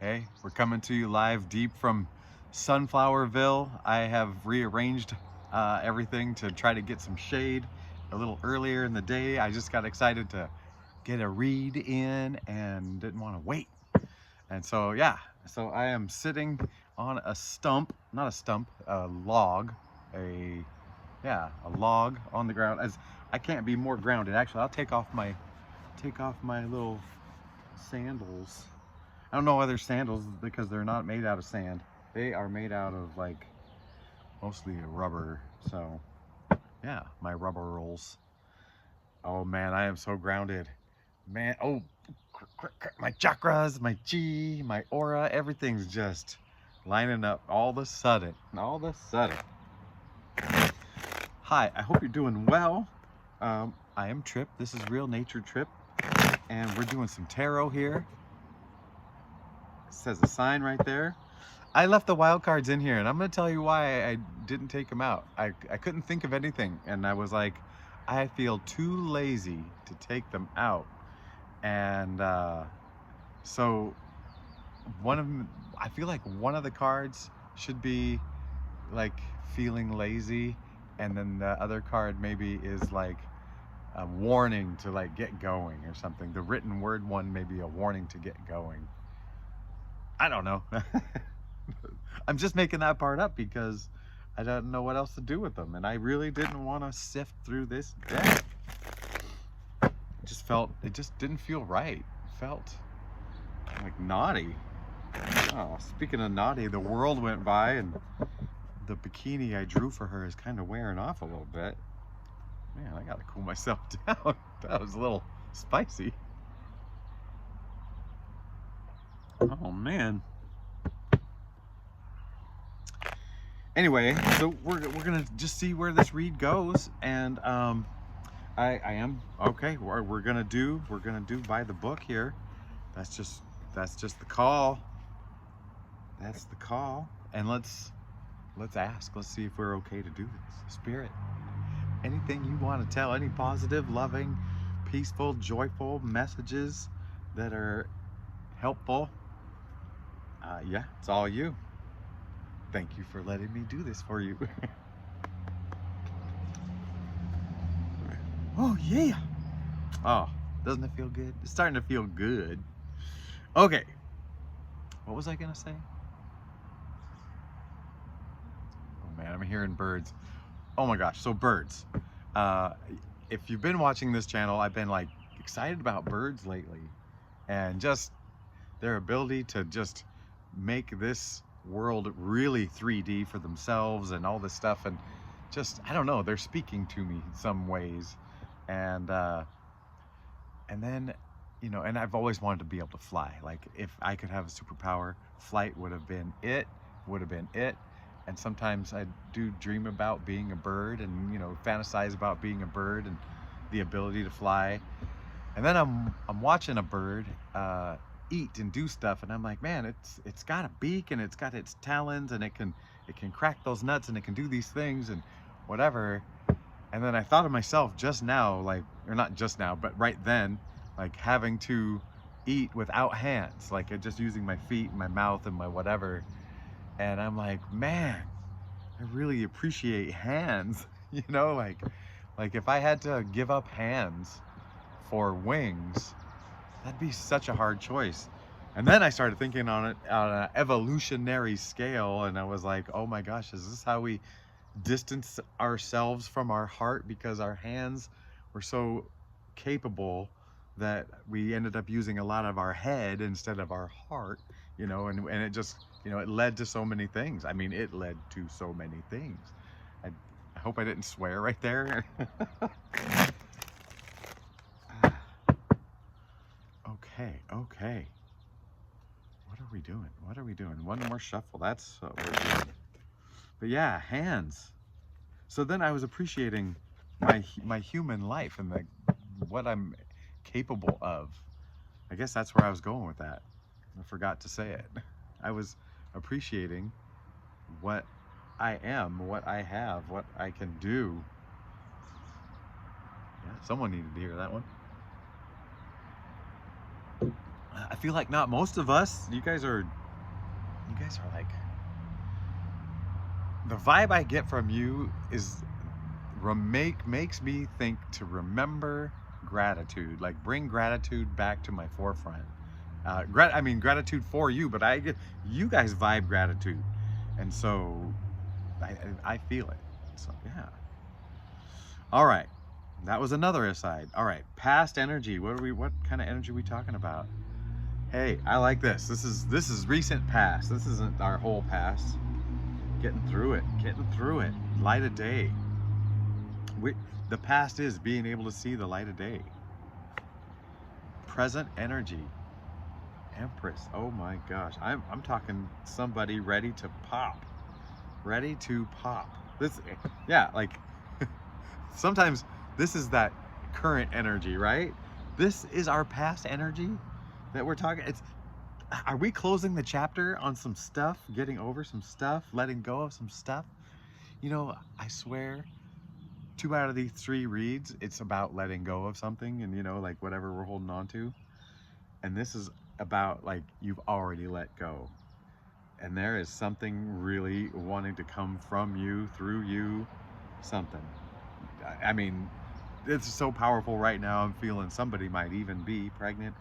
Hey, we're coming to you live deep from Sunflowerville. I have rearranged everything to try to get some shade a little earlier in the day. I just got excited to get a read in and didn't want to wait. And so, yeah, so I am sitting on a stump, not a stump, a log, a log on the ground. As I can't be more grounded. Actually, I'll take off my little sandals. I don't know why they're sandals because they're not made out of sand. They are made out of like mostly rubber. So yeah, my rubber rolls. Oh man, I am so grounded. Man, oh, my chakras, my chi, my aura, everything's just lining up all of a sudden. All of a sudden. Hi, I hope you're doing well. I am Trip. This is Real Nature Trip. And we're doing some tarot here. It says a sign right there. I left the wild cards in here, and I'm going to tell you why I didn't take them out. I couldn't think of anything, and I was like, I feel too lazy to take them out. And so I feel like one of the cards should be like feeling lazy, and then the other card maybe is like a warning to like get going or something. The written word one may be a warning to get going. I don't know. I'm just making that part up because I don't know what else to do with them, and I really didn't want to sift through this deck. It just didn't feel right. It felt like naughty. Oh, speaking of naughty, the world went by and the bikini I drew for her is kind of wearing off a little bit. Man, I gotta cool myself down. That was a little spicy. Oh man. Anyway, so we're gonna just see where this read goes, and I am okay. We're gonna do by the book here. That's just the call. That's the call, and let's ask. Let's see if we're okay to do this. Spirit, anything you want to tell? Any positive, loving, peaceful, joyful messages that are helpful? Yeah, it's all you. Thank you for letting me do this for you. Oh yeah. Oh, doesn't it feel good? It's starting to feel good. Okay. What was I gonna say? Oh man, I'm hearing birds. Oh my gosh, so birds. If you've been watching this channel, I've been like excited about birds lately, and just their ability to just make this world really 3D for themselves and all this stuff, and just I don't know, they're speaking to me in some ways, and then and I've always wanted to be able to fly. Like if I could have a superpower, flight would have been it. And sometimes I do dream about being a bird, and fantasize about being a bird and the ability to fly. And then I'm watching a bird eat and do stuff, and I'm like, man, it's got a beak and it's got its talons, and it can crack those nuts, and it can do these things and whatever. And then I thought of myself just now, like, or not just now, but right then, like having to eat without hands, like just using my feet and my mouth and my whatever. And I'm like, man, I really appreciate hands. Like if I had to give up hands for wings, that'd be such a hard choice. And then I started thinking on it on an evolutionary scale, and I was like, oh my gosh, is this how we distance ourselves from our heart, because our hands were so capable that we ended up using a lot of our head instead of our heart, and it just, it led to so many things. I mean, it led to so many things. I hope I didn't swear right there. Okay. What are we doing? One more shuffle. That's what we're doing. But yeah, hands. So then I was appreciating my human life and what I'm capable of. I guess that's where I was going with that. I forgot to say it. I was appreciating what I am, what I have, what I can do. Yeah, someone needed to hear that one. I feel like not most of us. You guys are like, the vibe I get from you is makes me think to remember gratitude, like bring gratitude back to my forefront. I mean gratitude for you, but I get you guys vibe gratitude, and so I feel it. So yeah. All right, that was another aside. All right, past energy. What kind of energy are we talking about? Hey, I like this. This is recent past. This isn't our whole past. Getting through it. Getting through it. Light of day. The past is being able to see the light of day. Present energy. Empress. Oh my gosh. I'm talking somebody ready to pop. Ready to pop. This, yeah, like sometimes this is that current energy, right? This is our past energy that we're talking. Are we closing the chapter on some stuff, getting over some stuff, letting go of some stuff? You know, I swear 2 out of these 3 reads, it's about letting go of something, and you know, like whatever we're holding on to. And this is about like you've already let go, and there is something really wanting to come from you, through you, something. I mean, it's so powerful right now. I'm feeling somebody might even be pregnant.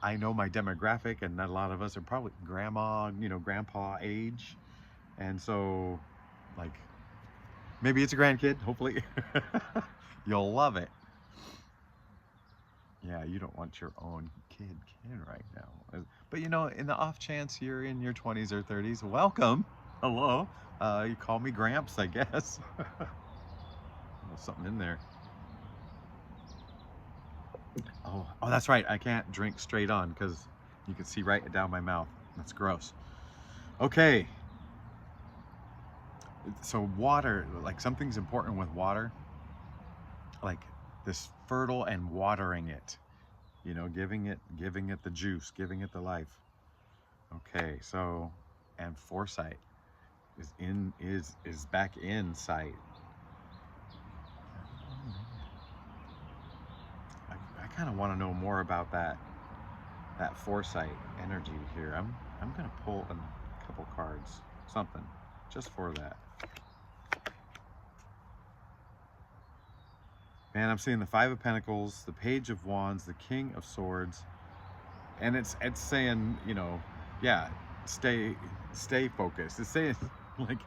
I know my demographic, and a lot of us are probably grandma, you know, grandpa age, and so like maybe it's a grandkid, hopefully. You'll love it. Yeah, you don't want your own kid right now. But you know, in the off chance you're in your 20s or 30s, welcome. Hello. You call me Gramps, I guess. There's something in there. Oh, that's right. I can't drink straight on because you can see right down my mouth. That's gross. Okay. So water, like something's important with water, like this fertile and watering it, you know, giving it the juice, giving it the life. Okay, so, and foresight is back in sight. I kind of want to know more about that foresight energy here. I'm gonna pull a couple cards, something, just for that. Man, I'm seeing the 5 of Pentacles, the Page of Wands, the King of Swords, and it's saying, you know, yeah, stay focused. It's saying like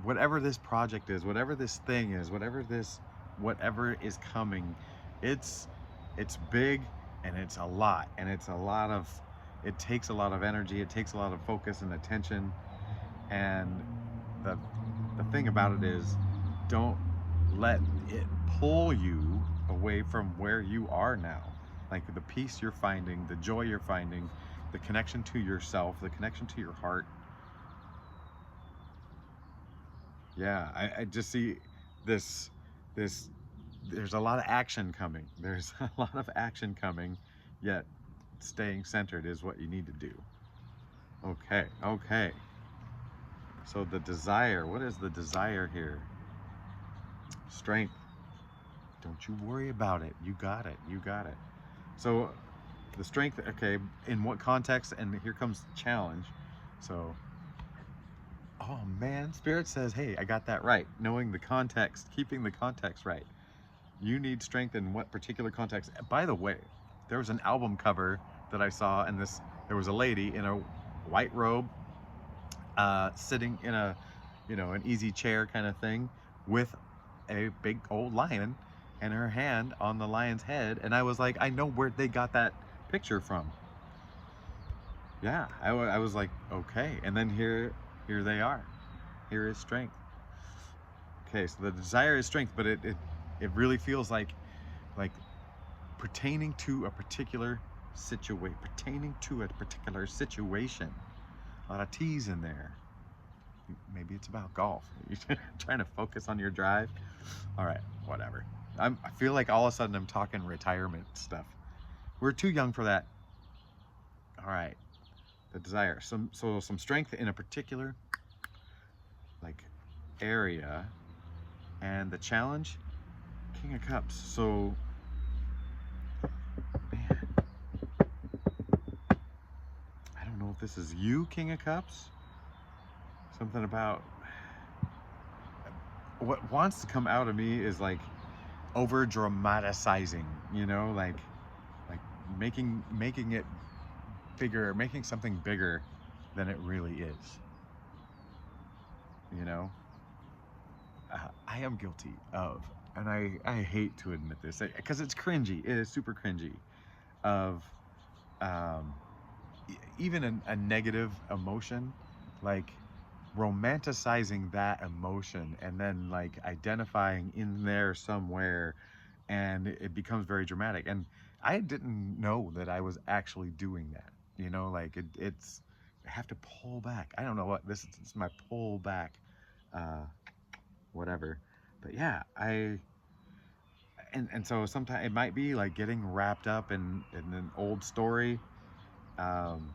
whatever this project is, whatever this thing is, whatever is coming, it's big, and it's a lot, and it takes a lot of energy, it takes a lot of focus and attention, and the thing about it is, don't let it pull you away from where you are now. Like the peace you're finding, the joy you're finding, the connection to yourself, the connection to your heart. Yeah, I just see this, there's a lot of action coming. There's a lot of action coming, yet staying centered is what you need to do. Okay, okay. So the desire, what is the desire here? Strength. Don't you worry about it. You got it. You got it. So the strength, okay, in what context? And here comes the challenge. So, oh man, Spirit says, hey, I got that right. Knowing the context, keeping the context right. You need strength in what particular context? By the way, there was an album cover that I saw, and there was a lady in a white robe, sitting in a, you know, an easy chair kind of thing, with a big old lion and her hand on the lion's head, and I was like, I know where they got that picture from. Yeah, I was like, okay, and then here they are. Here is strength. Okay, so the desire is strength, but it really feels like pertaining to a particular situation, A lot of T's in there. Maybe it's about golf. You're trying to focus on your drive. All right, whatever. I feel like all of a sudden I'm talking retirement stuff. We're too young for that. All right, the desire. Some strength in a particular like area, and the challenge, King of Cups. So if this is you, King of Cups. Something about what wants to come out of me is like over dramatizing, you know, like making it bigger, making something bigger than it really is, you know. I am guilty of, and I hate to admit this because it's cringy. It is super cringy of um, even a negative emotion, like romanticizing that emotion and then like identifying in there somewhere, and it becomes very dramatic. And I didn't know that I was actually doing that, you know, like it's I have to pull back. I don't know what this is, my pull back uh whatever. But yeah, and so sometimes it might be like getting wrapped up in an old story, um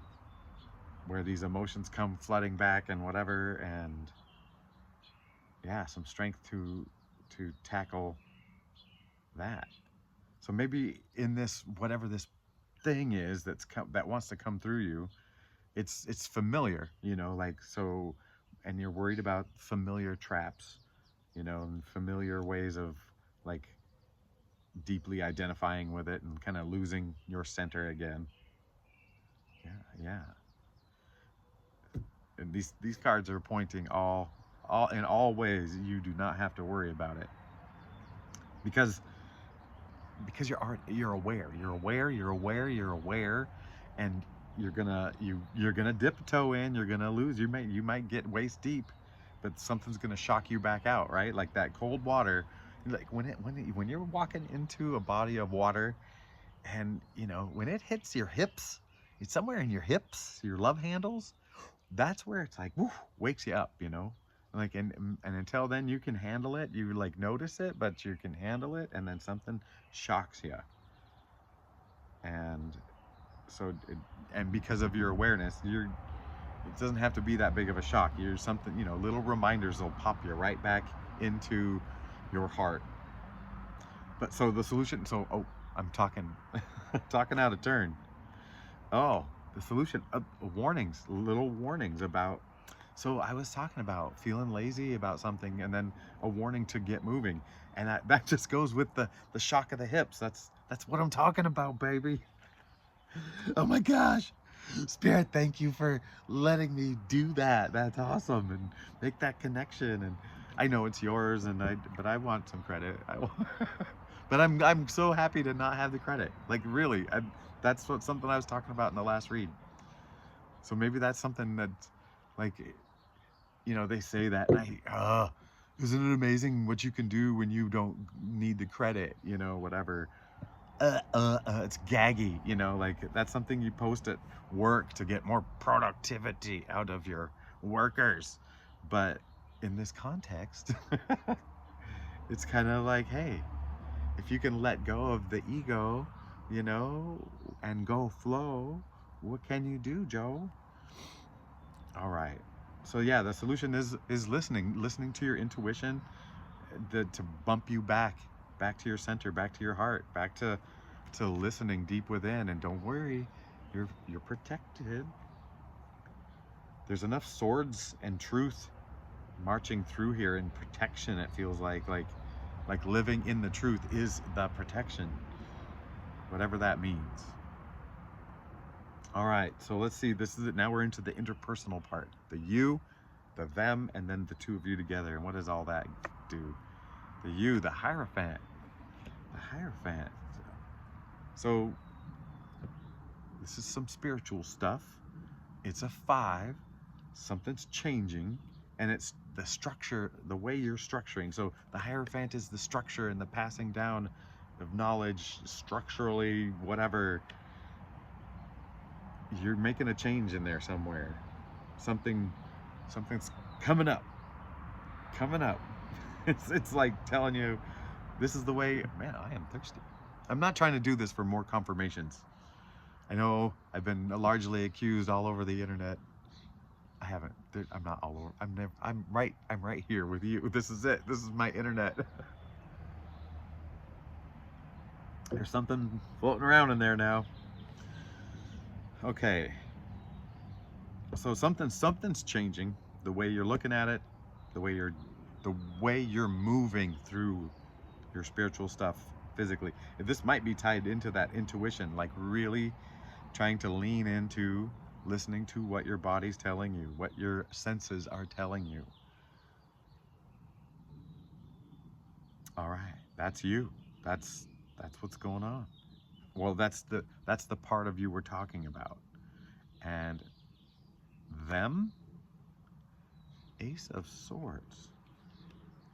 where these emotions come flooding back and whatever, and yeah, some strength to tackle that. So maybe in this, whatever this thing is that wants to come through you, it's familiar, you know, like, so, and you're worried about familiar traps, you know, and familiar ways of like deeply identifying with it and kind of losing your center again. Yeah, yeah. And these cards are pointing all in all ways. You do not have to worry about it because you're aware, you're aware, and you're gonna dip a toe in, you're gonna lose, you might get waist deep, but something's gonna shock you back out, right? Like that cold water, like when you're walking into a body of water, and you know when it hits your hips, it's somewhere in your hips, your love handles, that's where it's like, woo, wakes you up, you know? Like, and until then you can handle it, you like notice it, but you can handle it, and then something shocks you. And so, and because of your awareness, it doesn't have to be that big of a shock. You're something, you know, little reminders will pop you right back into your heart. But so the solution, so, oh, I'm talking, talking out of turn. Oh, the solution, warnings, little warnings about, so I was talking about feeling lazy about something, and then a warning to get moving. And that just goes with the shock of the hips. That's what I'm talking about, baby. Oh my gosh. Spirit, thank you for letting me do that. That's awesome. And make that connection. And I know it's yours, but I want some credit. But I'm so happy to not have the credit. Like really, that's something I was talking about in the last read. So maybe that's something that, like, you know, they say that, and isn't it amazing what you can do when you don't need the credit, you know, whatever. It's gaggy, you know, like that's something you post at work to get more productivity out of your workers. But in this context, it's kind of like, hey, if you can let go of the ego, you know, and go flow, what can you do, Joe? All right. So yeah, the solution is listening to your intuition, to bump you back to your center, back to your heart, back to listening deep within. And don't worry, you're protected. There's enough swords and truth marching through here in protection. It feels like living in the truth is the protection, whatever that means. All right, so let's see. This is it. Now we're into the interpersonal part. The you, the them, and then the two of you together. And what does all that do? The you, the Hierophant. The Hierophant. So this is some spiritual stuff. It's a 5. Something's changing, and it's the structure, the way you're structuring. So the Hierophant is the structure and the passing down of knowledge, structurally, whatever. You're making a change in there somewhere. Something's coming up. Coming up. It's like telling you, this is the way. Man, I am thirsty. I'm not trying to do this for more confirmations. I know I've been largely accused all over the internet. I haven't. I'm not all over. I'm right here with you. This is it. This is my internet. There's something floating around in there now. Okay. So something's changing. The way you're looking at it, the way you're moving through your spiritual stuff physically. This might be tied into that intuition, like really trying to lean into listening to what your body's telling you, what your senses are telling you. All right, that's you. That's what's going on. Well, that's the part of you we're talking about. And them, Ace of Swords.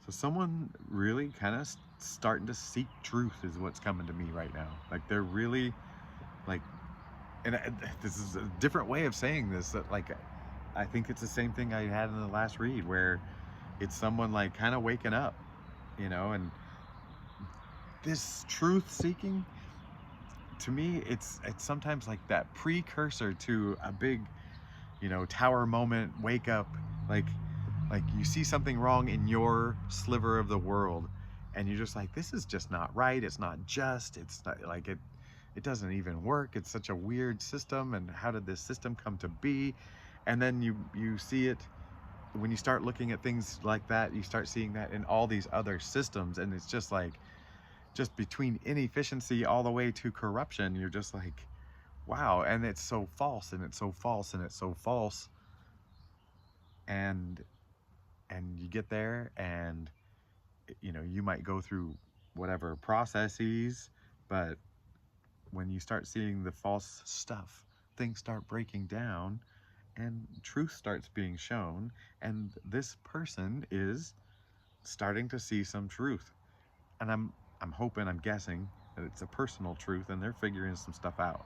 So someone really kind of starting to seek truth is what's coming to me right now. Like they're really like, and this is a different way of saying this. That like, I think it's the same thing I had in the last read, where it's someone like kind of waking up, and this truth seeking. To me, it's sometimes like that precursor to a big, tower moment, wake up, like you see something wrong in your sliver of the world, and you're just like, this is just not right. It's not just. It's not like it doesn't even work. It's such a weird system, and how did this system come to be? And then you see it when you start looking at things like that. You start seeing that in all these other systems, and it's just like, just between inefficiency all the way to corruption, you're just like, wow. And it's so false, and it's so false, and it's so false. And you get there, and you might go through whatever processes, but when you start seeing the false stuff, things start breaking down, and truth starts being shown, and this person is starting to see some truth. And I'm hoping, I'm guessing that it's a personal truth, and they're figuring some stuff out.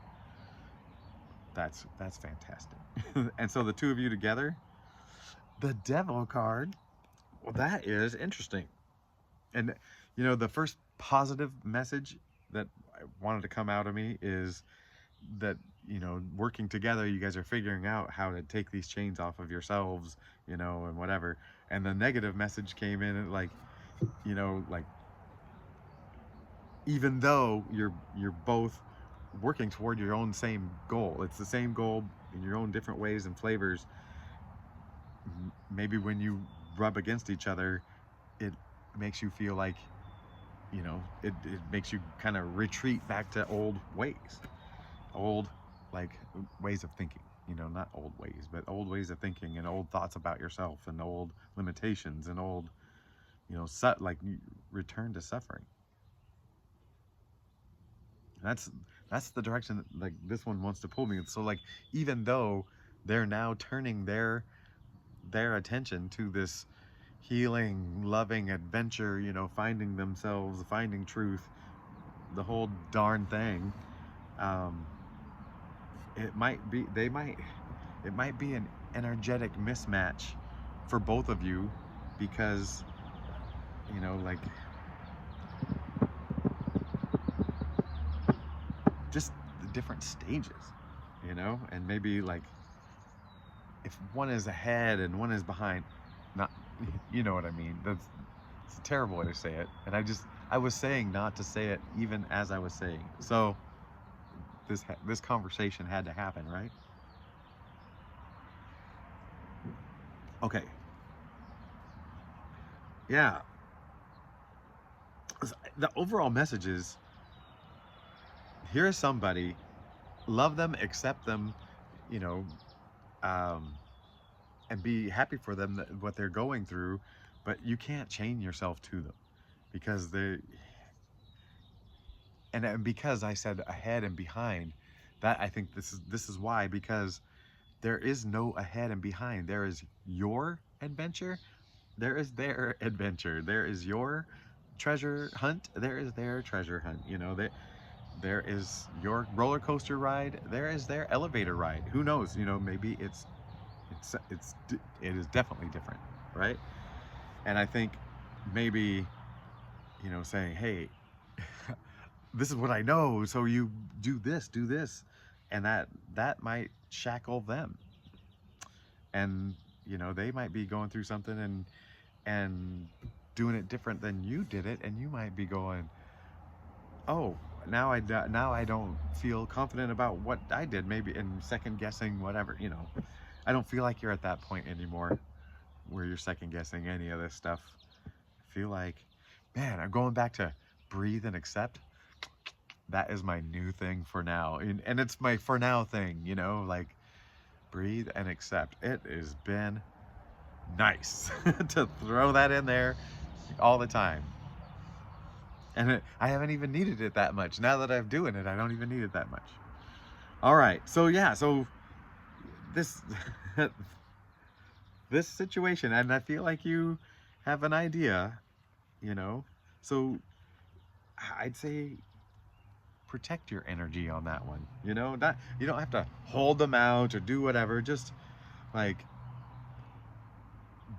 That's fantastic. And so the two of you together, the Devil card, well, that is interesting. And the first positive message that I wanted to come out of me is that working together, you guys are figuring out how to take these chains off of yourselves, and whatever. And the negative message came in, and like, like, even though you're both working toward your own same goal, it's the same goal in your own different ways and flavors. Maybe when you rub against each other, it makes you feel like, it makes you kind of retreat back to old ways, old like ways of thinking, not old ways, but old ways of thinking, and old thoughts about yourself, and old limitations, and old, like return to suffering. That's the direction that, like, this one wants to pull me. So like, even though they're now turning their attention to this healing, loving adventure, finding themselves, finding truth, the whole darn thing, it might be an energetic mismatch for both of you, because like, just the different stages, and maybe like, if one is ahead and one is behind, not, you know what I mean. It's a terrible way to say it, and I was saying not to say it even as I was saying it. So this conversation had to happen, right? Okay. Yeah. The overall message is, here is somebody, love them, accept them, you know, and be happy for them, that what they're going through, but you can't chain yourself to them, because and because I said ahead and behind, that I think this is why, because there is no ahead and behind. There is your adventure, there is their adventure, there is your treasure hunt, there is their treasure hunt. There is your roller coaster ride, there is their elevator ride. Who knows? Maybe it is definitely different, right? And I think maybe, saying, hey, this is what I know, so you do this, and that might shackle them, and they might be going through something, and doing it different than you did it, and you might be going, oh, now I don't feel confident about what I did, maybe, and second guessing whatever. I don't feel like you're at that point anymore where you're second guessing any of this stuff. I feel like, man, I'm going back to breathe and accept. That is my new thing for now. And it's my for now thing, you know, like breathe and accept. It has been nice to throw that in there all the time. And I haven't even needed it that much. Now that I'm doing it, I don't even need it that much. All right, so yeah, so this this situation, and I feel like you have an idea, you know. So I'd say protect your energy on that one. You know, not you don't have to hold them out or do whatever. Just like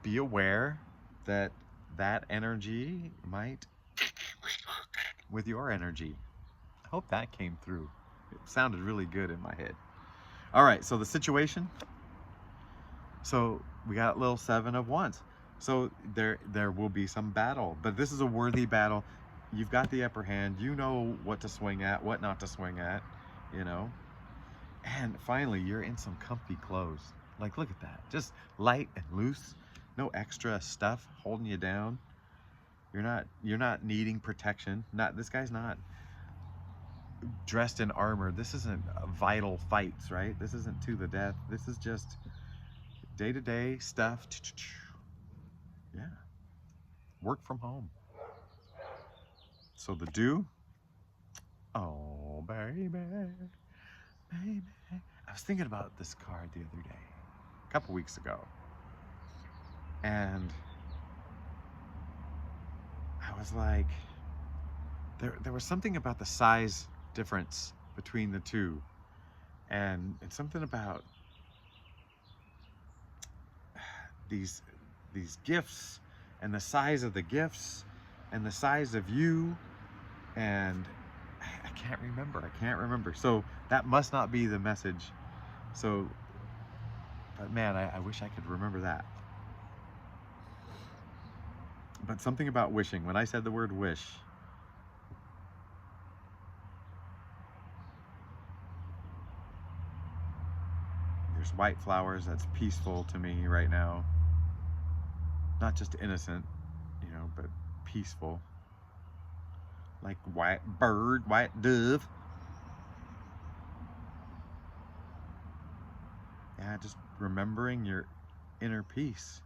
be aware that that energy might with your energy. I hope that came through. It sounded really good in my head. All right, so the situation. So we got little 7 of Wands. So there will be some battle, but this is a worthy battle. You've got the upper hand. You know what to swing at, what not to swing at, you know. And finally, you're in some comfy clothes. Like, look at that. Just light and loose. No extra stuff holding you down. You're not needing protection. This guy's not dressed in armor. This isn't vital fights, right? This isn't to the death. This is just day-to-day stuff. Yeah. Work from home. So the do. Oh, baby. Baby. I was thinking about this card the other day, a couple weeks ago. And I was like, there was something about the size difference between the two. And something about these gifts and the size of the gifts and the size of you, and I can't remember. So that must not be the message. So, but man, I wish I could remember that. But something about wishing. When I said the word wish, there's white flowers. That's peaceful to me right now. Not just innocent, you know, but peaceful. Like white bird, white dove. Yeah, just remembering your inner peace.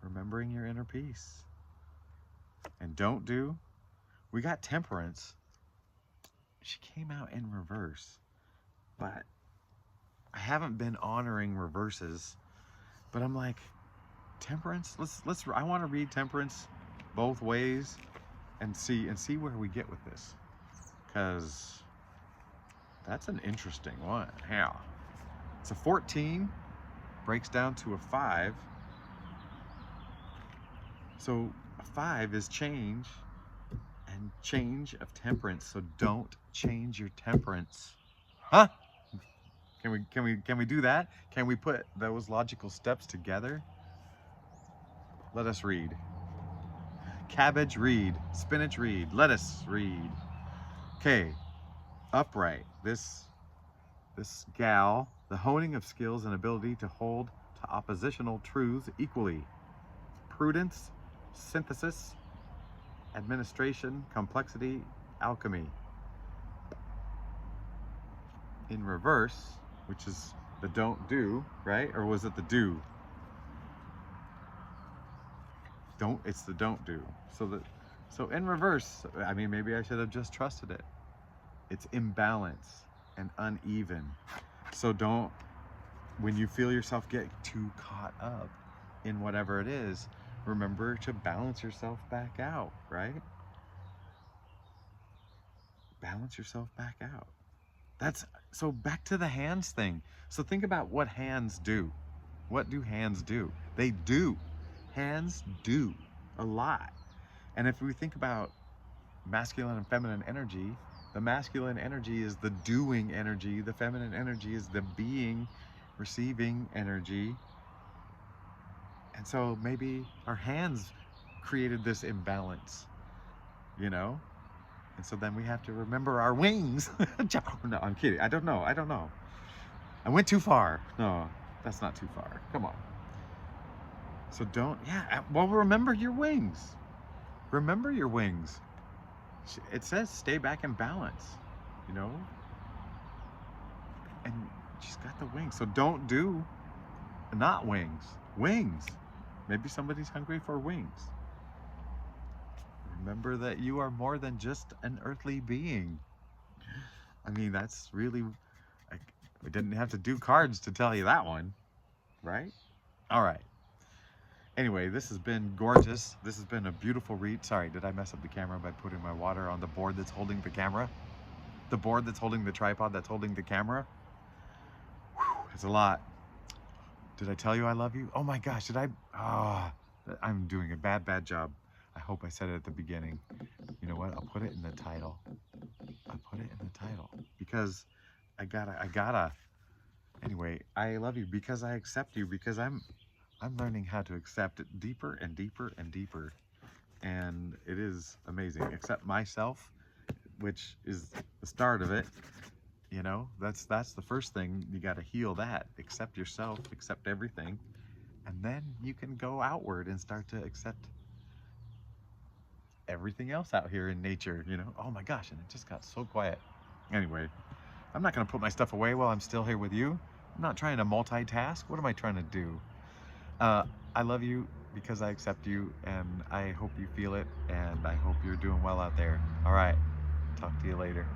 Remembering your inner peace. And don't do. We got temperance. She came out in reverse. But I haven't been honoring reverses. But I'm like, temperance, I want to read temperance both ways and see where we get with this, because that's an interesting one. Yeah, it's a 14, breaks down to a 5. So a 5 is change, and change of temperance. So don't change your temperance. Huh? Can we do that? Can we put those logical steps together? Let us read. Cabbage, read. Spinach, read. Lettuce, read. Okay, upright. This gal, the honing of skills and ability to hold to oppositional truths equally. Prudence, synthesis, administration, complexity, alchemy. In reverse, which is the don't do, right? Or was it the do? It's the don't do. So in reverse, I mean, maybe I should have just trusted it. It's imbalance and uneven. So when you feel yourself get too caught up in whatever it is, remember to balance yourself back out, right? Balance yourself back out. So back to the hands thing. So think about what hands do. What do hands do? They do. Hands do a lot. And if we think about masculine and feminine energy, the masculine energy is the doing energy. The feminine energy is the being, receiving energy. And so maybe our hands created this imbalance, you know? And so then we have to remember our wings. No, I'm kidding. I don't know. I went too far. No. That's not too far. Come on. So don't, yeah, well, remember your wings. Remember your wings. It says stay back in balance, you know? And she's got the wings. So don't do not wings. Wings. Maybe somebody's hungry for wings. Remember that you are more than just an earthly being. I mean, that's really, we didn't have to do cards to tell you that one, right? All right. Anyway, this has been gorgeous. This has been a beautiful read. Sorry, did I mess up the camera by putting my water on the board that's holding the camera? The board that's holding the tripod that's holding the camera? Whew, it's a lot. Did I tell you I love you? Oh my gosh, did I? Ah, I'm doing a bad job. I hope I said it at the beginning. You know what? I'll put it in the title. I'll put it in the title because I gotta. Anyway, I love you because I accept you, because I'm learning how to accept it deeper and deeper and deeper. And it is amazing. Accept myself, which is the start of it. You know, that's the first thing. You got to heal that. Accept yourself, accept everything. And then you can go outward and start to accept everything else out here in nature, you know? Oh my gosh, and it just got so quiet. Anyway, I'm not gonna put my stuff away while I'm still here with you. I'm not trying to multitask. What am I trying to do? I love you because I accept you, and I hope you feel it, and I hope you're doing well out there. All right, talk to you later.